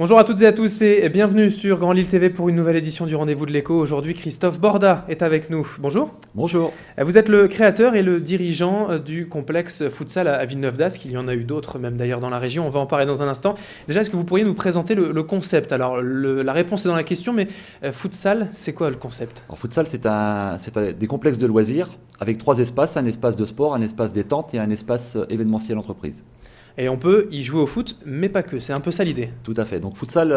Bonjour à toutes et à tous et bienvenue sur Grand Lille TV pour une nouvelle édition du Rendez-vous de l'Écho. Aujourd'hui, Christophe Borda est avec nous. Bonjour. Bonjour. Vous êtes le créateur et le dirigeant du complexe futsal à Villeneuve d'Ascq. Il y en a eu d'autres, même d'ailleurs dans la région. On va en parler dans un instant. Déjà, est-ce que vous pourriez nous présenter le concept? Alors, la réponse est dans la question, mais futsal, c'est quoi le concept? Alors, futsal, c'est des complexes de loisirs avec 3 espaces, un espace de sport, un espace détente et un espace événementiel entreprise. Et on peut y jouer au foot, mais pas que. C'est un peu ça l'idée. Tout à fait. Donc futsal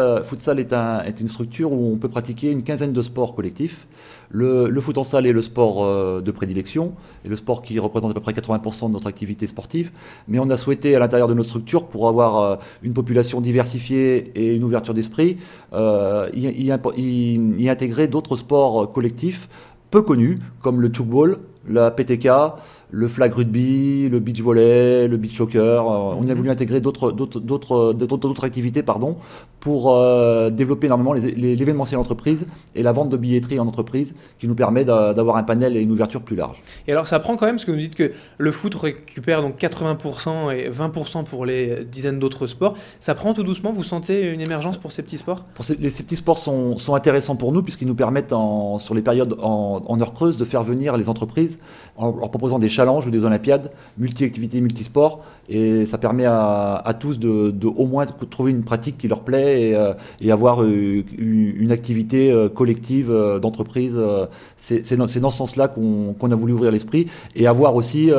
est une structure où on peut pratiquer une quinzaine de sports collectifs. Le foot en salle est le sport de prédilection, et le sport qui représente à peu près 80% de notre activité sportive. Mais on a souhaité à l'intérieur de notre structure, pour avoir une population diversifiée et une ouverture d'esprit, y intégrer d'autres sports collectifs peu connus, comme le tchoukball, la PTK, le flag rugby, le beach volley, le beach soccer. On a voulu intégrer d'autres activités pour développer énormément l'événementiel entreprise et la vente de billetterie en entreprise, qui nous permet d'avoir un panel et une ouverture plus large. Et alors ça prend quand même, parce que vous dites que le foot récupère donc 80% et 20% pour les dizaines d'autres sports. Ça prend tout doucement, vous sentez une émergence pour ces petits sports? Ces petits sports sont intéressants pour nous, puisqu'ils nous permettent sur les périodes en heure creuse de faire venir les entreprises en leur proposant des challenges ou des olympiades, multi-activités, multi-sports, et ça permet à tous de au moins trouver une pratique qui leur plaît et avoir une activité collective d'entreprise. C'est dans ce sens-là qu'on a voulu ouvrir l'esprit, et avoir aussi,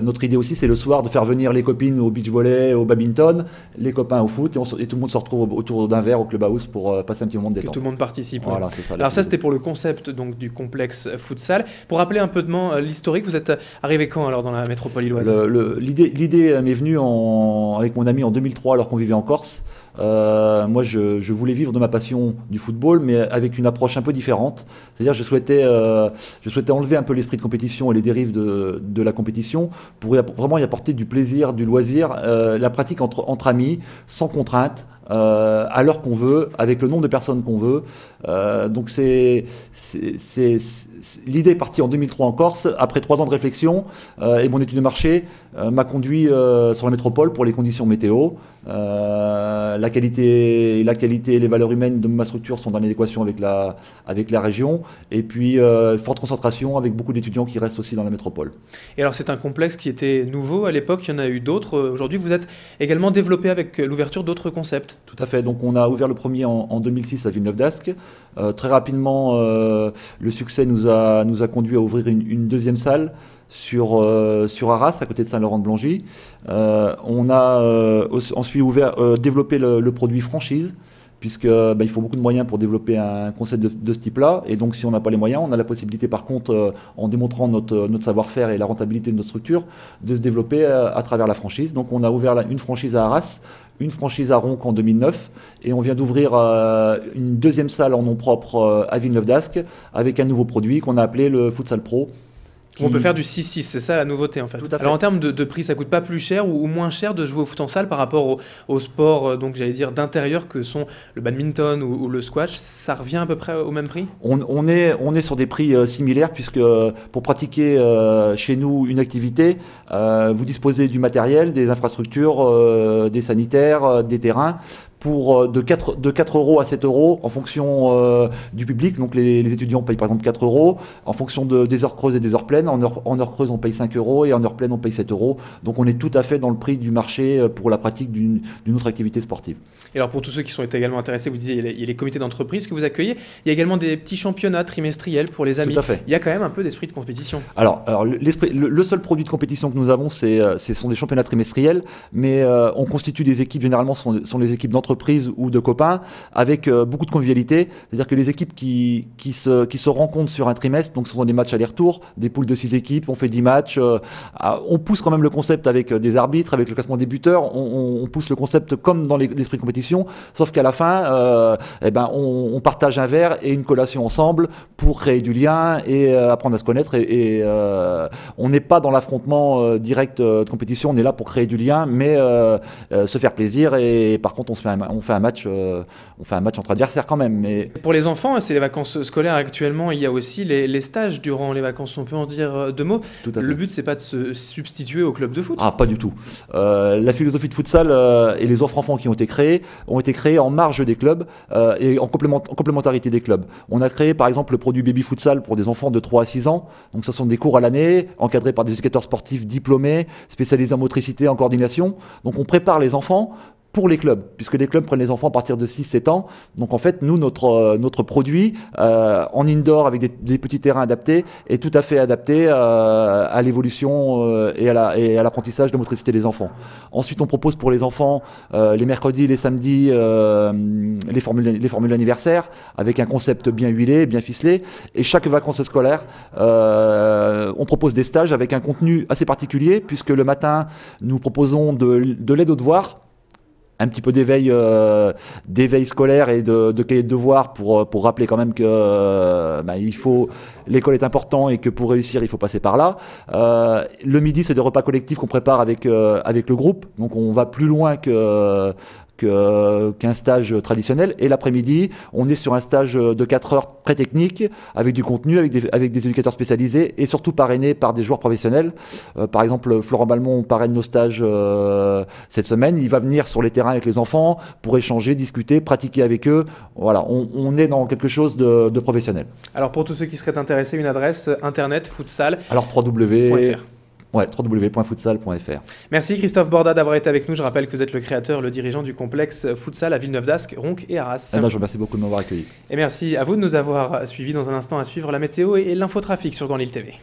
notre idée aussi, c'est le soir de faire venir les copines au beach volley, au badminton, les copains au foot, et tout le monde se retrouve autour d'un verre au clubhouse pour passer un petit moment de détente. Que tout le monde participe. Voilà, c'est ça. Alors ça, c'était pour le concept donc, du complexe futsal. Pour rappeler un peu l'historique, vous êtes arrivé quand alors dans la métropole lilloise? L'idée m'est venue avec mon ami en 2003, alors qu'on vivait en Corse. Moi, je voulais vivre de ma passion du football, mais avec une approche un peu différente. C'est-à-dire, je souhaitais enlever un peu l'esprit de compétition et les dérives de la compétition pour vraiment y apporter du plaisir, du loisir, la pratique entre amis, sans contrainte, à l'heure qu'on veut, avec le nombre de personnes qu'on veut. Donc l'idée est partie en 2003 en Corse. Après 3 ans de réflexion et mon étude de marché m'a conduit sur la métropole pour les conditions météo. La qualité et les valeurs humaines de ma structure sont en adéquation avec la région, et puis forte concentration avec beaucoup d'étudiants qui restent aussi dans la métropole. Et alors c'est un complexe qui était nouveau à l'époque, il y en a eu d'autres. Aujourd'hui vous êtes également développé avec l'ouverture d'autres concepts. Tout à fait, donc on a ouvert le premier en 2006 à Villeneuve d'Ascq. Très rapidement, le succès nous a conduit à ouvrir une deuxième salle sur Arras, à côté de Saint-Laurent-de-Blangy. On a ensuite développé le produit franchise, puisque il faut beaucoup de moyens pour développer un concept de ce type-là. Et donc, si on n'a pas les moyens, on a la possibilité, par contre, en démontrant notre savoir-faire et la rentabilité de notre structure, de se développer à travers la franchise. Donc, on a ouvert une franchise à Arras, une franchise à Ronc en 2009, et on vient d'ouvrir une deuxième salle en nom propre à Villeneuve d'Ascq, avec un nouveau produit qu'on a appelé le Futsal Pro. On peut faire du 6-6, c'est ça la nouveauté en fait. Tout à fait. Alors en termes de prix, ça coûte pas plus cher ou moins cher de jouer au foot en salle par rapport au sport donc j'allais dire d'intérieur que sont le badminton ou le squash? Ça revient à peu près au même prix? On est sur des prix similaires, puisque pour pratiquer chez nous une activité, vous disposez du matériel, des infrastructures, des sanitaires, des terrains, de 4 € à 7 € en fonction du public. Donc les étudiants payent par exemple 4 € en fonction des heures creuses et des heures pleines. En heure creuse on paye 5 € et en heure pleine on paye 7 €. Donc on est tout à fait dans le prix du marché pour la pratique d'une autre activité sportive. Et alors pour tous ceux qui sont également intéressés, vous disiez il y a les comités d'entreprise que vous accueillez. Il y a également des petits championnats trimestriels pour les amis. Tout à fait. Il y a quand même un peu d'esprit de compétition. Alors le seul produit de compétition que nous avons, ce sont des championnats trimestriels, mais on constitue des équipes, généralement sont les équipes d'entreprise ou de copains, avec beaucoup de convivialité. C'est-à-dire que les équipes qui se rencontrent sur un trimestre, donc ce sont des matchs aller-retour, des poules de 6 équipes, on fait 10 matchs. On pousse quand même le concept avec des arbitres, avec le classement des buteurs, on pousse le concept comme dans l'esprit de compétition, sauf qu'à la fin, on partage un verre et une collation ensemble pour créer du lien et apprendre à se connaître. On n'est pas dans l'affrontement direct de compétition, on est là pour créer du lien, mais se faire plaisir, et par contre on se fait un on fait un match entre adversaires quand même. Mais pour les enfants, c'est les vacances scolaires actuellement. Il y a aussi les stages durant les vacances. On peut en dire deux mots. Tout à fait. Le but, c'est pas de se substituer au club de foot. Ah, pas du tout. La philosophie de futsal et les offres enfants qui ont été créées en marge des clubs et en complémentarité des clubs. On a créé par exemple le produit Baby Futsal pour des enfants de 3 à 6 ans. Donc ce sont des cours à l'année, encadrés par des éducateurs sportifs diplômés, spécialisés en motricité, en coordination. Donc on prépare les enfants pour les clubs, puisque les clubs prennent les enfants à partir de 6-7 ans. Donc en fait, nous, notre produit en indoor avec des petits terrains adaptés est tout à fait adapté à l'évolution et à l'apprentissage de motricité des enfants. Ensuite, on propose pour les enfants les mercredis, les samedis, les formules anniversaires avec un concept bien huilé, bien ficelé. Et chaque vacances scolaires, on propose des stages avec un contenu assez particulier, puisque le matin, nous proposons de l'aide aux devoirs, un petit peu d'éveil scolaire et de cahier de devoirs pour rappeler quand même que l'école est important et que pour réussir il faut passer par là. Le midi, c'est des repas collectifs qu'on prépare avec le groupe, donc on va plus loin qu'un stage traditionnel. Et l'après-midi, on est sur un stage de 4 heures très technique, avec du contenu, avec des éducateurs spécialisés et surtout parrainés par des joueurs professionnels. Par exemple, Florent Balmont parraine nos stages cette semaine. Il va venir sur les terrains avec les enfants pour échanger, discuter, pratiquer avec eux. Voilà, on est dans quelque chose de professionnel. Alors pour tous ceux qui seraient intéressés, une adresse internet futsal. Alors www.futsal.fr. Merci Christophe Borda d'avoir été avec nous. Je rappelle que vous êtes le créateur, le dirigeant du complexe futsal à Villeneuve d'Ascq, Ronques et Arras. Je vous remercie beaucoup de m'avoir accueilli. Et merci à vous de nous avoir suivis. Dans un instant à suivre la météo et l'infotrafic sur Grand Lille TV.